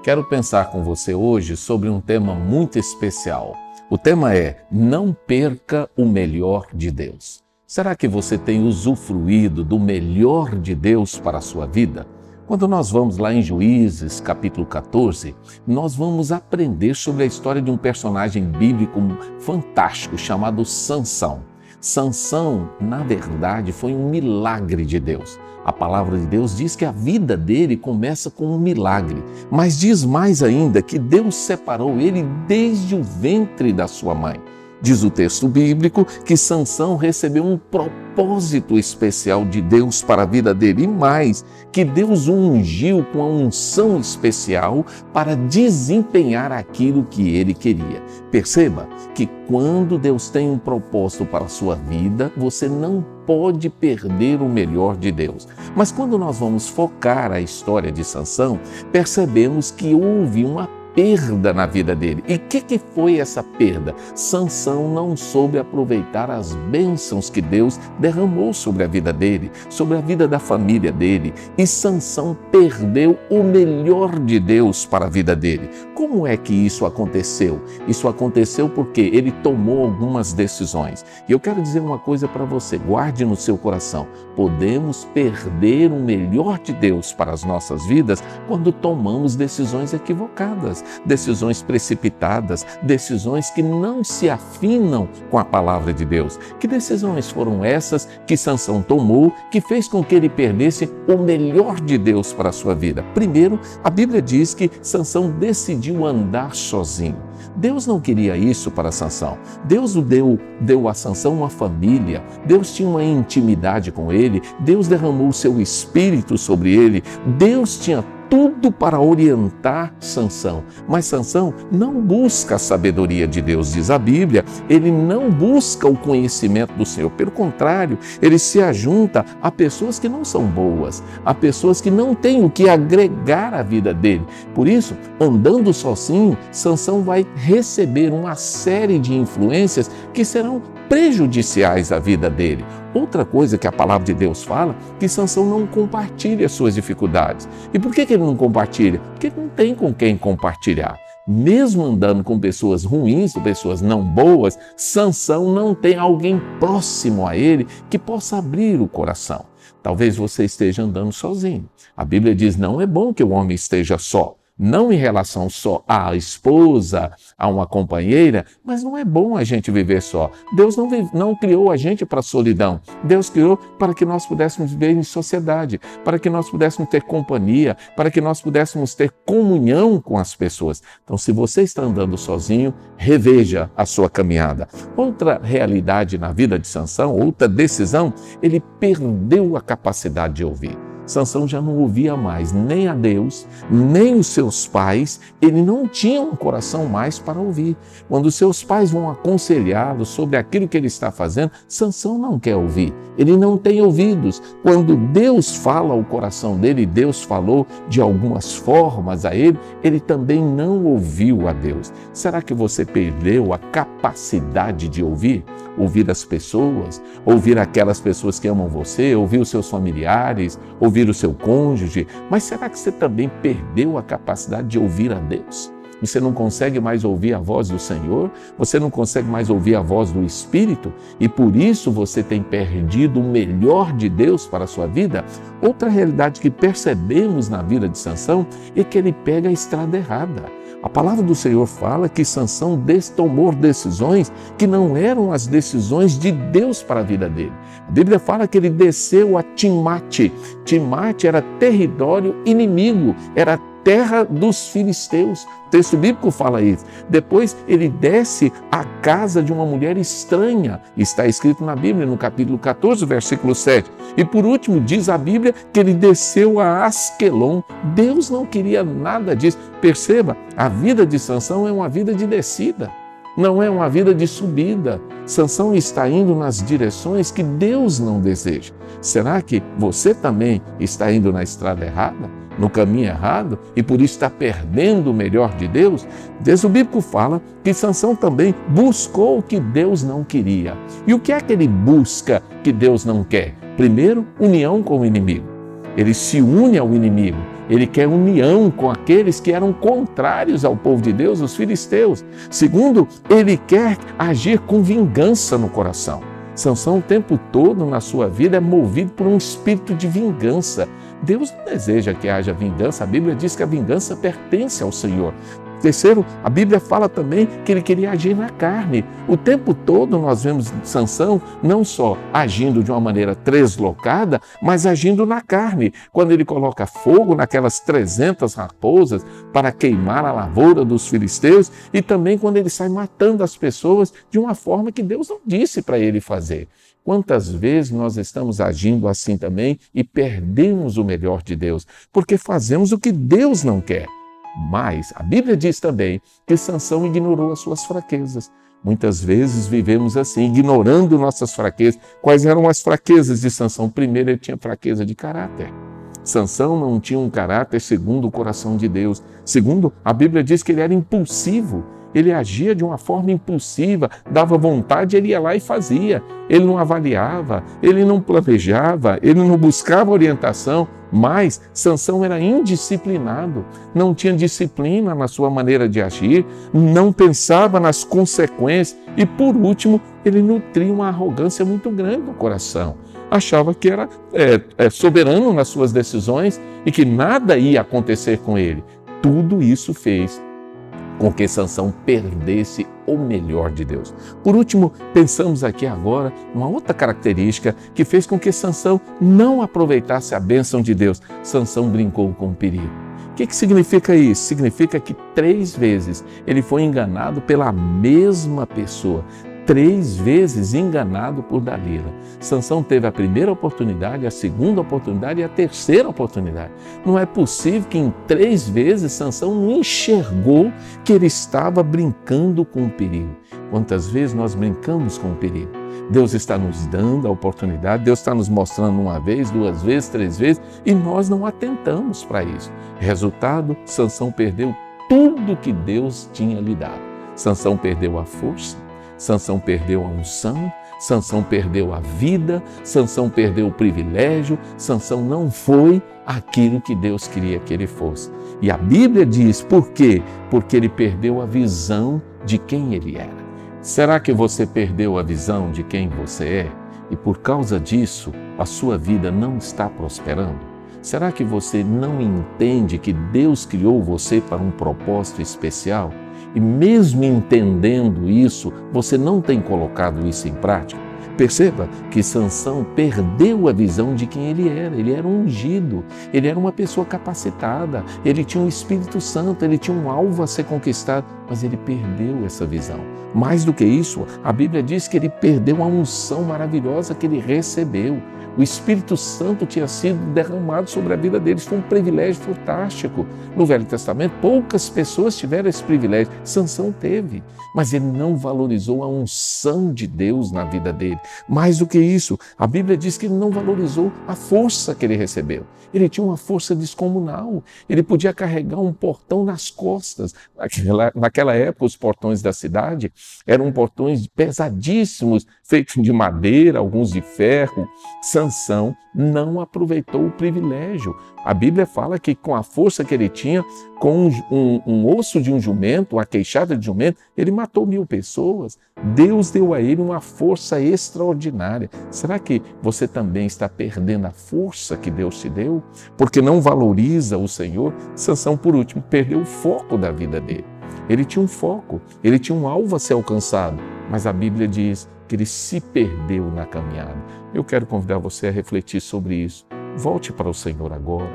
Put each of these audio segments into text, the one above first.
Quero pensar com você hoje sobre um tema muito especial. O tema é: não perca o melhor de Deus. Será que você tem usufruído do melhor de Deus para a sua vida? Quando nós vamos lá em Juízes, capítulo 14, nós vamos aprender sobre a história de um personagem bíblico fantástico chamado Sansão. Sansão, na verdade, foi um milagre de Deus. A palavra de Deus diz que a vida dele começa com um milagre, mas diz mais ainda que Deus separou ele desde o ventre da sua mãe. Diz o texto bíblico que Sansão recebeu um propósito especial de Deus para a vida dele e mais, que Deus o ungiu com a unção especial para desempenhar aquilo que ele queria. Perceba que quando Deus tem um propósito para a sua vida, você não pode perder o melhor de Deus. Mas quando nós vamos focar a história de Sansão, percebemos que houve uma perda na vida dele. E o que foi essa perda? Sansão não soube aproveitar as bênçãos que Deus derramou sobre a vida dele, sobre a vida da família dele. E Sansão perdeu o melhor de Deus para a vida dele. Como é que isso aconteceu? Isso aconteceu porque ele tomou algumas decisões. E eu quero dizer uma coisa para você, guarde no seu coração. Podemos perder o melhor de Deus para as nossas vidas quando tomamos decisões equivocadas, decisões precipitadas, decisões que não se afinam com a palavra de Deus. Que decisões foram essas que Sansão tomou, que fez com que ele perdesse o melhor de Deus para a sua vida? Primeiro, a Bíblia diz que Sansão decidiu andar sozinho. Deus não queria isso para Sansão. Deus deu a Sansão uma família. Deus tinha uma intimidade com ele. Deus derramou o seu espírito sobre ele. Deus tinha tudo para orientar Sansão. Mas Sansão não busca a sabedoria de Deus, diz a Bíblia. Ele não busca o conhecimento do Senhor. Pelo contrário, ele se ajunta a pessoas que não são boas, a pessoas que não têm o que agregar à vida dele. Por isso, andando sozinho, Sansão vai receber uma série de influências que serão prejudiciais à vida dele. Outra coisa que a palavra de Deus fala, que Sansão não compartilha as suas dificuldades. E por que ele não compartilha? Porque ele não tem com quem compartilhar. Mesmo andando com pessoas ruins, pessoas não boas, Sansão não tem alguém próximo a ele que possa abrir o coração. Talvez você esteja andando sozinho. A Bíblia diz: não é bom que o homem esteja só. Não em relação só à esposa, a uma companheira, mas não é bom a gente viver só. Deus não criou a gente para a solidão. Deus criou para que nós pudéssemos viver em sociedade, para que nós pudéssemos ter companhia, para que nós pudéssemos ter comunhão com as pessoas. Então, se você está andando sozinho, reveja a sua caminhada. Outra realidade na vida de Sansão, outra decisão, ele perdeu a capacidade de ouvir. Sansão já não ouvia mais nem a Deus, nem os seus pais. Ele não tinha um coração mais para ouvir. Quando seus pais vão aconselhá-lo sobre aquilo que ele está fazendo, Sansão não quer ouvir. Ele não tem ouvidos. Quando Deus fala ao coração dele, Deus falou de algumas formas a ele, ele também não ouviu a Deus. Será que você perdeu a capacidade de ouvir? Ouvir as pessoas, ouvir aquelas pessoas que amam você, ouvir os seus familiares, ouvir o seu cônjuge, mas será que você também perdeu a capacidade de ouvir a Deus? Você não consegue mais ouvir a voz do Senhor? Você não consegue mais ouvir a voz do Espírito? E por isso você tem perdido o melhor de Deus para a sua vida? Outra realidade que percebemos na vida de Sansão é que ele pega a estrada errada. A palavra do Senhor fala que Sansão tomou decisões que não eram as decisões de Deus para a vida dele. A Bíblia fala que ele desceu a Timate. Timate era território inimigo, era terra dos filisteus. O texto bíblico fala isso. Depois ele desce à casa de uma mulher estranha. Está escrito na Bíblia, no capítulo 14, versículo 7. E por último, diz a Bíblia que ele desceu a Asquelon. Deus não queria nada disso. Perceba, a vida de Sansão é uma vida de descida. Não é uma vida de subida. Sansão está indo nas direções que Deus não deseja. Será que você também está indo na estrada errada, no caminho errado, e por isso está perdendo o melhor de Deus? O texto bíblico fala que Sansão também buscou o que Deus não queria. E o que é que ele busca que Deus não quer? Primeiro, união com o inimigo. Ele se une ao inimigo. ele quer união com aqueles que eram contrários ao povo de Deus, os filisteus. Segundo, ele quer agir com vingança no coração. Sansão o tempo todo na sua vida é movido por um espírito de vingança. Deus não deseja que haja vingança, a Bíblia diz que a vingança pertence ao Senhor. Terceiro, a Bíblia fala também que ele queria agir na carne. O tempo todo nós vemos Sansão não só agindo de uma maneira deslocada, mas agindo na carne. Quando ele coloca fogo naquelas 300 raposas para queimar a lavoura dos filisteus, e também quando ele sai matando as pessoas de uma forma que Deus não disse para ele fazer. Quantas vezes nós estamos agindo assim também e perdemos o melhor de Deus, porque fazemos o que Deus não quer. Mas a Bíblia diz também que Sansão ignorou as suas fraquezas. Muitas vezes vivemos assim, ignorando nossas fraquezas. Quais eram as fraquezas de Sansão? Primeiro, ele tinha fraqueza de caráter. Sansão não tinha um caráter segundo o coração de Deus. Segundo, a Bíblia diz que ele era impulsivo. Ele agia de uma forma impulsiva, dava vontade, ele ia lá e fazia. Ele não avaliava, ele não planejava, ele não buscava orientação, mas Sansão era indisciplinado, não tinha disciplina na sua maneira de agir, não pensava nas consequências e, por último, ele nutria uma arrogância muito grande no coração. Achava que era soberano nas suas decisões e que nada ia acontecer com ele. Tudo isso fez com que Sansão perdesse o melhor de Deus. Por último, pensamos aqui agora uma outra característica que fez com que Sansão não aproveitasse a bênção de Deus. Sansão brincou com o perigo. O que significa isso? Significa que 3 vezes ele foi enganado pela mesma pessoa. 3 vezes enganado por Dalila. Sansão teve a primeira oportunidade, a segunda oportunidade e a terceira oportunidade. Não é possível que em 3 vezes Sansão não enxergou que ele estava brincando com o perigo. Quantas vezes nós brincamos com o perigo? Deus está nos dando a oportunidade, Deus está nos mostrando 1 vez, 2 vezes, 3 vezes e nós não atentamos para isso. Resultado, Sansão perdeu tudo que Deus tinha lhe dado. Sansão perdeu a força, Sansão perdeu a unção, Sansão perdeu a vida, Sansão perdeu o privilégio, Sansão não foi aquilo que Deus queria que ele fosse. E a Bíblia diz por quê? Porque ele perdeu a visão de quem ele era. Será que você perdeu a visão de quem você é? E por causa disso, a sua vida não está prosperando? Será que você não entende que Deus criou você para um propósito especial? E mesmo entendendo isso, você não tem colocado isso em prática? Perceba que Sansão perdeu a visão de quem ele era. Ele era ungido, ele era uma pessoa capacitada, ele tinha um Espírito Santo, ele tinha um alvo a ser conquistado, mas ele perdeu essa visão. Mais do que isso, a Bíblia diz que ele perdeu a unção maravilhosa que ele recebeu. O Espírito Santo tinha sido derramado sobre a vida deles, foi um privilégio fantástico. No Velho Testamento, poucas pessoas tiveram esse privilégio. Sansão teve, mas ele não valorizou a unção de Deus na vida dele. Mais do que isso, a Bíblia diz que ele não valorizou a força que ele recebeu. Ele tinha uma força descomunal, ele podia carregar um portão nas costas. Naquela época, os portões da cidade eram portões pesadíssimos, feitos de madeira, alguns de ferro. Sansão não aproveitou o privilégio. A Bíblia fala que com a força que ele tinha, com um osso de um jumento, uma queixada de jumento, ele matou 1000 pessoas. Deus deu a ele uma força extraordinária. Será que você também está perdendo a força que Deus te deu? Porque não valoriza o Senhor? Sansão, por último, perdeu o foco da vida dele. Ele tinha um foco, ele tinha um alvo a ser alcançado, mas a Bíblia diz que ele se perdeu na caminhada. Eu quero convidar você a refletir sobre isso. Volte para o Senhor agora.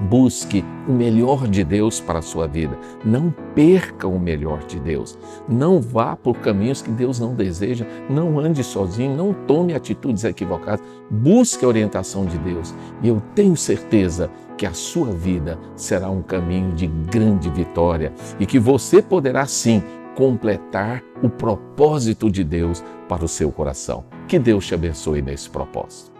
Busque o melhor de Deus para a sua vida. Não perca o melhor de Deus. Não vá por caminhos que Deus não deseja. Não ande sozinho. Não tome atitudes equivocadas. Busque a orientação de Deus. E eu tenho certeza que a sua vida será um caminho de grande vitória e que você poderá sim completar o propósito de Deus para o seu coração. Que Deus te abençoe nesse propósito.